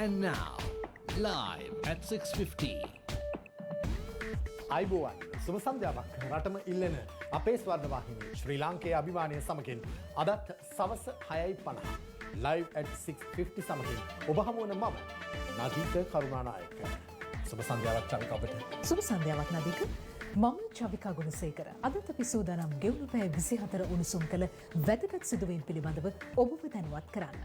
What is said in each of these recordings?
And now, live at 6:50. අයිබෝවන් සුබ සන්ධ්‍යාවක් රටම ඉල්ලන අපේ ස්වර්ණවාහිනී ශ්‍රී ලාංකේය අභිමානය සමගින් අදත් සවස 6:50 live at 6:50 සමගින් ඔබ හමු වන මම නදීක කරුණානායක. සුබ සන්ධ්‍යාවක් චවික ඔබට. සුබ සන්ධ්‍යාවක් නදීක. මම චවිකා ගුණසේකර. අදත් අපි සූදානම් ගෙවුණු පැය 24 උණුසුම් කළ වැදගත් සිදුවීම් පිළිබඳව ඔබව දැනුවත් කරන්න.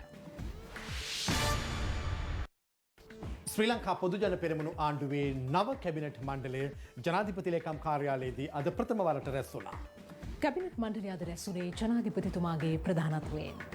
ශ්‍රී ලංකා පොදුජන පෙරමුණු ආණ්ඩුවේ නව කැබිනට් මණ්ඩලය ජනාධිපති ලේකම් කාර්යාලයේදී අද ප්‍රථම වරට රැස් වුණා. කැබිනට් මණ්ඩලය අද රැස් වුණේ ජනාධිපතිතුමාගේ ප්‍රධානත්වයෙන්.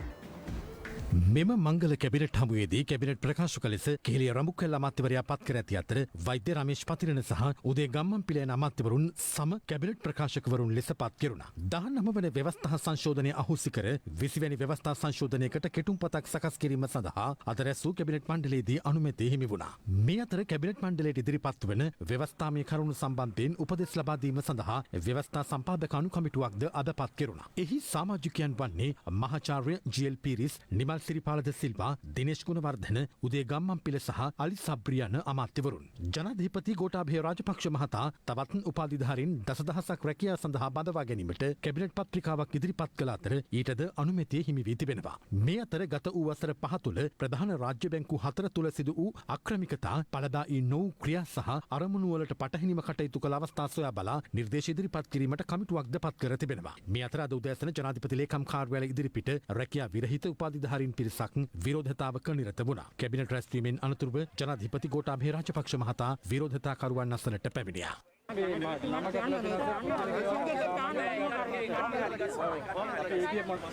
මෙම මංගල කැබිනට් හමුවේදී කැබිනට් ප්‍රකාශ කළ ලෙස කෙහෙලිය රඹුක්කැල්ල අමාත්‍යවරයා පත් කර ඇති අතර වෛද්‍ය රමේෂ් පතිරණ සහ උදේ ගම්මන්පිල යන අමාත්‍යවරුන් සම කැබිනට් ප්‍රකාශකවරුන් ලෙස පත් කෙරුණා. 19 වන ව්‍යවස්ථා සංශෝධනය අහෝසි කර 20 වැනි ව්‍යවස්ථා සංශෝධනයකට කෙටුම්පතක් සකස් කිරීම සඳහා අද රැස් වූ කැබිනට් මණ්ඩලයේදී අනුමැතිය හිමි වුණා. මේ අතර කැබිනට් මණ්ඩලයට ඉදිරිපත් වන ව්‍යවස්ථාමය කරුණු සම්බන්ධයෙන් උපදෙස් ලබා දීම සඳහා ව්‍යවස්ථා සම්පාදක අනු කමිටුවක්ද අද පත් කෙරුණා. එහි සමාජිකයන් වන්නේ මහාචාර්ය ජී.එල්. පීරිස්, නිමල් සිරිපාලද සිල්වා, දිනේෂ් ගුණවර්ධන, උදේ ගම්මන්පිල සහ අලි සබ්රි යන අමාත්‍යවරුන්. ජනාධිපති ගෝඨාභය රාජපක්ෂ මහතා තවත් උපාධිධාරීන් දසදහසක් රැකියාව සඳහා බඳවා ගැනීමට කැබිනට් පත්‍රිකාවක් ඉදිරිපත් කළ අතර ඊටද අනුමැතිය හිමි වී තිබෙනවා. මේ අතර ගත වූ වසර 5 තුළ ප්‍රධාන රාජ්‍ය බැංකු 4 තුළ සිදු වූ අක්‍රමිකතා, පළදායී නොවූ ක්‍රියා සහ අරමුණු වලට පටහැනිව කටයුතු කළ අවස්ථා සොයා බලා නිර්දේශ ඉදිරිපත් කිරීමට කමිටුවක්ද පත් කර තිබෙනවා. මේ අතර අද උදෑසන ජනාධිපති ලේකම් කාර්යාලය ඉදිරිපිට රැකියා විරහිත උපාධිධාරීන් පිරිසක් විරෝධතාවක නිරත වුණා. කැබිනට් රැස්වීමෙන් අනතුරුව ජනාධිපති ගෝඨාභය රාජපක්ෂ මහතා විරෝධතාකරුවන් අසලට පැමිණියා.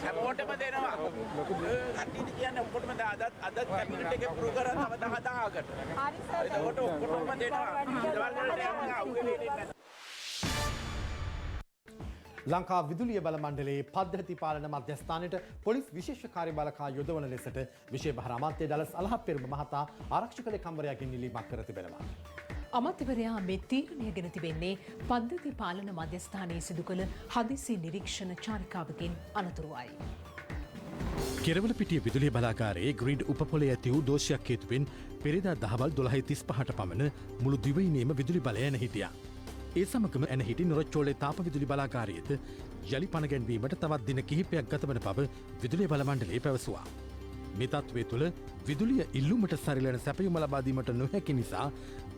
හැමෝටම දෙනවා. කට්ටියට කියන්නේ ඔක්කොටම අදත් කැබිනට් එකේ පුරු කරා තව 10කට. හරි සර්. ඒකට ඔක්කොටම දෙනවා. ලංකා විදුලිය බල මණ්ඩලයේ පද්ධති පාලන මධ්‍යස්ථානයට පොලිස් විශේෂ කාර්යබලකා යොදවන ලෙසට විශේෂ භාර අමාත්‍ය ඩලස් අලහප්පෙරුම මහතා ආරක්ෂක ලේකම්වරයාගෙන් ඉල්ලීමක් කර තිබෙනවා. අමාත්‍යවරයා මේ තීරණය ගෙන තිබෙන්නේ පද්ධති පාලන මධ්‍යස්ථානයේ සිදු කළ හදිසි නිරීක්ෂණ චාරිකාවකින් අනතුරුවයි. කෙරවලපිටිය විදුලිය බලාගාරයේ ග්‍රීඩ් උපපොලේ ඇති වූ දෝෂයක් හේතුවෙන් පෙරේදා දහවල් 12:35ට පමණ මුළු දිවයිනේම විදුලි බලය එන හිටියා. ඒ සමගම එන හිටි නොරොච්චෝලේ තාප විදුලි බලාගාරයේද යළි පණගැන්වීමට තවත් දින කිහිපයක් ගතවන බව විදුලිය බල මණ්ඩලය පැවසුවා. මේ තත්ත්වය තුළ විදුලිය ඉල්ලුමට සරිලන සැපයුම ලබා දීමට නොහැකි නිසා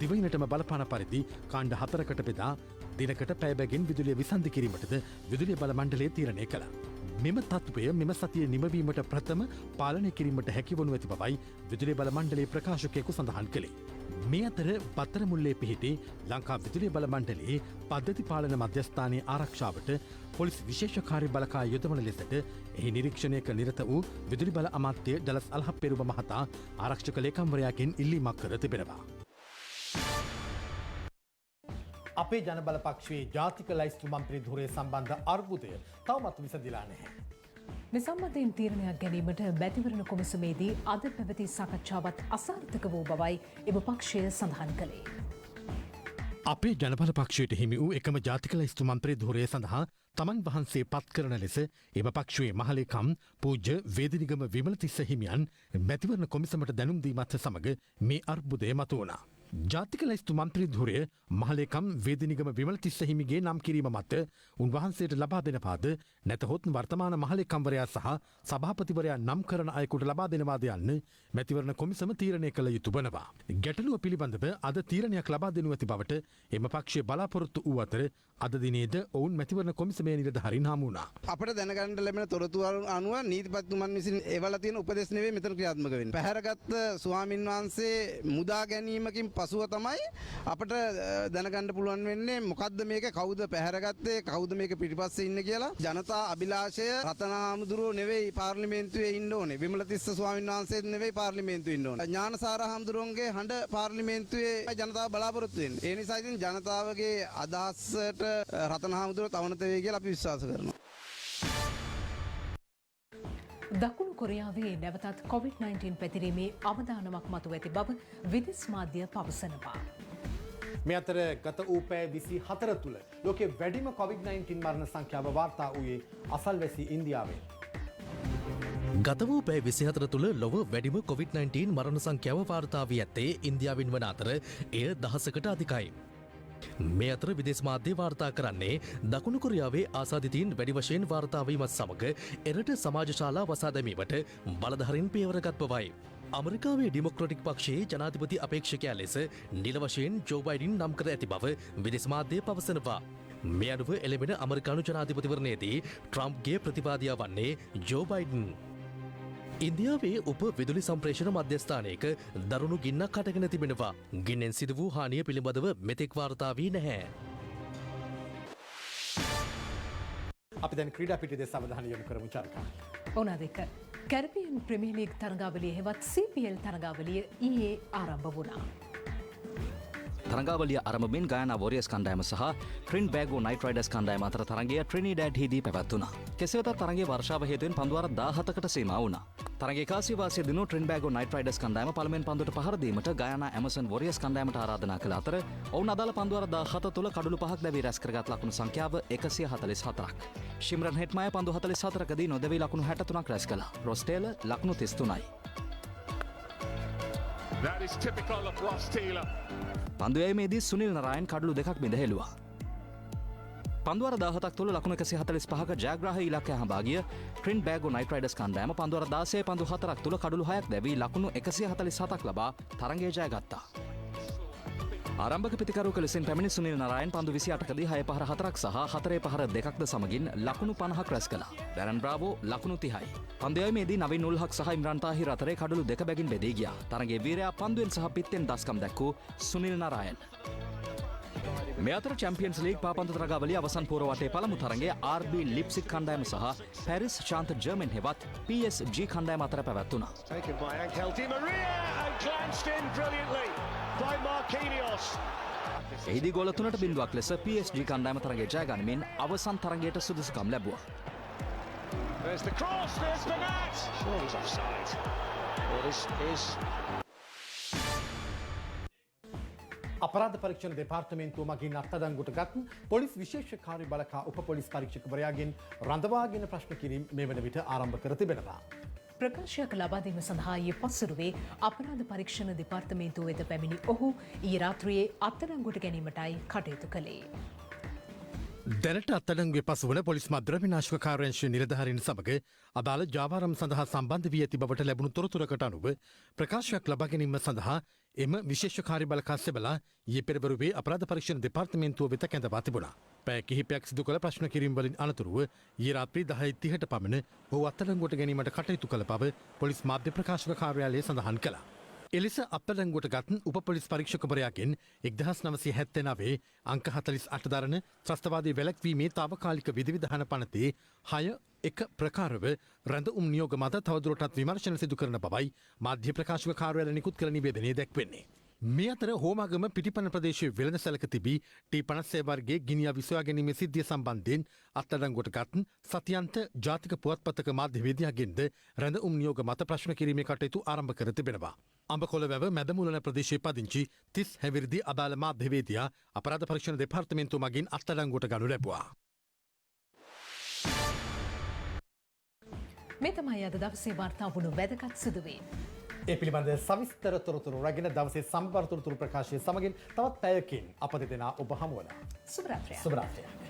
දිවයිනටම බලපාන පරිදි කාණ්ඩ 4කට බෙදා දිනකට පැය බැගින් විදුලිය විසන්ධි කිරීමටද විදුලිය බල මණ්ඩලය තීරණය කළා. මෙම තත්ත්වය මෙම සතිය නිමවීමට ප්‍රථම පාලනය කිරීමට හැකිවනු ඇති බවයි විදුලිය බල මණ්ඩලයේ ප්‍රකාශකයෙකු සඳහන් කළේ. මේ අතර පත්තරමුල්ලේ පිහිටි ලංකා විදුලිය බල මණ්ඩලයේ පද්ධති පාලන මධ්‍යස්ථානයේ ආරක්ෂාවට පොලිස් විශේෂ කාර්ය බලකා යොදවන ලෙසට එහි නිරීක්ෂණයක නිරත වූ විදුලි බල අමාත්‍ය ඩලස් අල්හප්පෙරුම මහතා ආරක්ෂක ලේකම්වරයාගෙන් ඉල්ලීමක් කර තිබෙනවා. අපේ ජනබල පක්ෂයේ ජාතික ලැයිස්තු මන්ත්‍රී ධුරය සම්බන්ධ අර්බුදය තවමත් විසඳිලා නැහැ. මේ සම්බන්ධයෙන් තීරණයක් ගැනීමට මැතිවරණ කොමිසමේදී අද පැවති සාකච්ඡාවත් අසාර්ථක වූ බවයි එම පක්ෂය සඳහන් කළේ. අපේ ජනබල පක්ෂයට හිමි වූ එකම ජාතික ලැයිස්තු මන්ත්‍රී ධුරය සඳහා තමන් වහන්සේ පත් කරන ලෙස එම පක්ෂයේ මහලේකම් පූජ්‍ය වේදිනිගම විමලතිස්ස හිමියන් මැතිවරණ කොමිසමට දැනුම් දීමත් සමග මේ අර්බුදය මතුවුණා. ජාතික ලැයිස්තු මන්ත්‍රී ධුරය මහලේකම් වේදිනිගම විමලතිස්ස හිමිගේ නම් කිරීම මත උන්වහන්සේට ලබා දෙනවාද නැතහොත් වර්තමාන මහලේකම්වරයා සහ සභාපතිවරයා නම් කරන අයෙකුට ලබා දෙනවාද යන්න මැතිවරණ කොමිසම තීරණය කළ යුතු වනවා. ගැටලුව පිළිබඳව අද තීරණයක් ලබා දෙනු ඇති බවට එම පක්ෂය බලාපොරොත්තු වූ අතර අද දිනේද ඔවුන් මැතිවරණ කොමිසමේ නිලධාරීන් හමු වුණා. අපිට දැනගන්න ලැබෙන තොරතුරු අනුව නීතිපතිතුමන් විසින් එවලා තියෙන උපදෙස් නෙවෙයි මෙතන ක්‍රියාත්මක වෙන්නේ. පැහැරගත් ස්වාමින් වහන්සේ මුදා ගැනීමකින් පසුව තමයි අපිට දැනගන්න පුළුවන් වෙන්නේ මොකද්ද මේක, කවුද පැහැරගත්තේ, කවුද මේක පිටිපස්සේ ඉන්නේ කියලා. ජනතා අභිලාෂය රතනහාමුදුරුවෝ නෙවෙයි පාර්ලිමේන්තුවේ ඉන්න ඕනේ. විමලතිස්ස ස්වාමීන් වහන්සේත් නෙවෙයි පාර්ලිමේන්තුවේ ඉන්න ඕනේ. ඥානසාර හාමුදුරුවන්ගේ හඬ පාර්ලිමේන්තුවේ ජනතාව බලාපොරොත්තු වෙන්නේ. ඒ නිසා ඉතින් ජනතාවගේ අදහසට රතනහාමුදුරුවෝ තවනත වෙයි කියලා අපි විශ්වාස කරනවා. දකුණු කොරියාවේ නැවතත් COVID-19 පැතිරීමේ අවදානමක් මතුව ඇති බව විදෙස් මාධ්‍ය පවසනවා. මේ අතර ගත වූ පැය 24 තුළ ලෝකයේ වැඩිම COVID-19 මරණ සංඛ්‍යාව වාර්තා වූයේ අසල්වැසි ඉන්දියාවේ. ගත වූ පැය 24 තුළ ලොව වැඩිම COVID-19 මරණ සංඛ්‍යාව වාර්තා වී ඇත්තේ ඉන්දියාවෙන් වන අතර එය දහසකට අධිකයි. මේ අතර විදේශ මාධ්‍ය වාර්තා කරන්නේ දකුණු කොරියාවේ ආසාදිතයින් වැඩි වශයෙන් වාර්තා වීමත් සමග එරට සමාජශාලා වසා දැමීමට බලධාරීන් පියවරගත් බවයි. අමරිකාවේ ඩෙමොක්‍රටික් පක්ෂයේ ජනාධිපති අපේක්ෂකයා ලෙස නිල වශයෙන් ජෝ බයිඩන් නම් කර ඇති බව විදේශ මාධ්‍ය පවසනවා. මේ අනුව එළඹෙන අමරිකානු ජනාධිපතිවරණයේදී ට්‍රම්ප්ගේ ප්‍රතිවාදියා වන්නේ ජෝ බයිඩන්. ඉන්දියාවේ උප විදුලි සම්ප්‍රේෂණ මධ්‍යස්ථානයක දරුණු ගින්නක් හටගෙන තිබෙනවා. ගින්නෙන් සිදු වූ හානිය පිළිබඳව මෙතෙක් වාර්තා වී නැහැ. අපි දැන් ක්‍රීඩා පිටි දෙස අවධානය යොමු කරමු චාරිකා. ඕනා දෙක. කැරිබියන් ප්‍රීමියර් ලීග් තරගාවලිය හෙවත් CPL තරගාවලිය ඊයේ ආරම්භ වුණා. තරගාවලිය ආරම්භයෙන් ගයානා වොරියර්ස් කණ්ඩායම සහ ට්‍රින්බෑගෝ නයිට් රයිඩර්ස් කණ්ඩායම අතර තරගය ට්‍රිනිඩෑඩ්හිදී පැවැත්වුණා. කෙසේ වෙතත් තරගයේ වර්ෂාව හේතුවෙන් පන්දු වාර 17කට සීමා වුණා. තරගයේ කාසිය වාසිය දිනු ට්‍රින්බෑගෝ නයිට් රයිඩර්ස් කණ්ඩායම පළමුවෙන් පන්දුවට පහර දීමට ගයානා ඇමසන් වොරියර්ස් කණ්ඩායමට ආරාධනා කළ අතර ඔවුන් අදාළ පන්දු වාර 17 තුළ කඩලු 5ක් දැවී රැස් කරගත් ලකුණු සංඛ්‍යාව 144ක්. ශිම්රන් හෙට්මාය පන්දු 44කදී නොදැවී ලකුණු 63ක් රැස් කළා. රොස් ටේලර් ලකුණු 33යි. That is typical of Ross Taylor. පන්දුයීමේදී Sunil නරායන් කඩලු දෙකක් බිඳ හෙළුවා. පන්දුවර 17ක් තුළ ලකුණු 145ක ජයග්‍රාහී ඉලක්කය හඹා ගිය ට්‍රින්බෑගෝ නයිට් රයිඩර්ස් කණ්ඩායම පන්දුවර 16 පන්දු 4ක් තුළ කඩලු 6ක් දැවී ලකුණු 147ක් ලබා තරගය ජයගත්තා. ආරම්භක පිතිකරුවක ලෙසින් පැමිණි සුනිල් නරායන් පන්දු 28කදී 6 පහර 4ක් සහ 4 පහර 2ක්ද සමගින් ලකුණු 50ක් රැස් කළා. ඩැරන් බ්‍රාවෝ ලකුණු 30යි. පන්දුයීමේදී නවීන් උල් හක් සහ ඉම්රාන් තාහිර් අතරේ කඩලු දෙක බැගින් බෙදී ගියා. තරගයේ වීරයා පන්දුවෙන් සහ පිත්තෙන් දස්කම් දැක්වූ සුනිල් නරායන්. මේ අතර චැම්පියන්ස් ලීග් පාපන්දු තරගාවලිය අවසන් පෝර වටේ පළමු තරගය RB ලිප්සික් කණ්ඩායම සහ පැරිස් ශාන්ත ජර්මන් හෙවත් PSG කණ්ඩායම අතර පැවැත්වුණා. Taken by Angel Di Maria and glanced in brilliantly by Marquinhos. එහිදී ගෝල 3-0ක් ලෙස PSG කණ්ඩායම තරගය ජය ගනිමින් අවසන් තරගයට සුදුසුකම් ලැබුවා. There's the cross, there's Bernat. Sure he's offside. Well, this is අපරාධ පරීක්ෂණ දෙපාර්තමේන්තුව මගින් අත්අඩංගුවට ගත් පොලිස් විශේෂ කාර්ය බළකා උප පොලිස් පරීක්ෂකවරයාගෙන් රඳවාගෙන ප්‍රශ්න කිරීම මේ වන විට ආරම්භ කර තිබෙනවා. ප්‍රකාශයක් ලබා දීම සඳහා ඊයේ පස්වරුවේ අපරාධ පරීක්ෂණ දෙපාර්තමේන්තුව වෙත පැමිණි ඔහු ඊයේ රාත්‍රියේ අත්අඩංගුවට ගැනීමටයි කටයුතු කළේ. දැනට අත්අඩංගුවේ පසුවන පොලිස් මද්ද්‍රව්‍ය විනාශක කාර්යාංශයේ නිලධාරීන් සමග අදාළ ජාවාරම් සඳහා සම්බන්ධ වී ඇති බවට ලැබුණු තොරතුරකට අනුව ප්‍රකාශයක් ලබා ගැනීම සඳහා එම විශේෂ කාර්ය බළකා සෙබලා ඊයේ පෙරවරුවේ අපරාධ පරීක්ෂණ දෙපාර්තමේන්තුව වෙත කැඳවා තිබුණා. පැය කිහිපයක් සිදු කළ ප්‍රශ්න කිරීම් වලින් අනතුරුව ඊයේ රාත්‍රී 10:30ට පමණ ඔහු අත්අඩංගුවට ගැනීමට කටයුතු කළ බව පොලිස් මාධ්‍ය ප්‍රකාශක කාර්යාලය සඳහන් කළා. එලෙස අත්අඩංගුවට ගත් උප පොලිස් පරීක්ෂකවරයාගෙන් 1979 අංක 48 දරන ත්‍රස්තවාදී වැළැක්වීමේ තාවකාලික විධිවිධාන පනතේ 6.1 ප්‍රකාරව රැඳවුම් නියෝග මත තවදුරටත් විමර්ශන සිදු කරන බවයි මාධ්‍ය ප්‍රකාශක කාර්යාලය නිකුත් කළ නිවේදනයේ දැක්වෙන්නේ. මේ අතර හෝමාගම පිටිපන ප්‍රදේශයේ වෙළඳසැලක තිබී T56 වර්ගයේ ගිනියා විසොයා ගැනීමේ සිද්ධිය සම්බන්ධයෙන් අත්අඩංගුවට ගත් සතියන්ත ජාතික පුවත්පතක මාධ්‍යවේදියාගෙන්ද රැඳවුම් නියෝග මත ප්‍රශ්න කිරීමේ කටයුතු ආරම්භ කර තිබෙනවා. අඹකොළවැව මැදමුලන ප්‍රදේශයේ පදිංචි 30 හැවිරිදි අදාළ මාධ්‍යවේදියා අපරාධ පරීක්ෂණ දෙපාර්තමේන්තුව මගින් අත්අඩංගුවට ගනු ලැබුවා. මේ තමයි අද දවසේ වාර්තා වුණු වැදගත් සිදුවීම්. ඒ පිළිබඳ සවිස්තර තොරතුරු රැගෙන දවසේ සම්බර තොරතුරු ප්‍රකාශය සමගින් තවත් පැයකින් අප දෙදෙනා ඔබ හමු වෙනවා. සුබ රාත්‍රියක්. සුබ රාත්‍රියක්.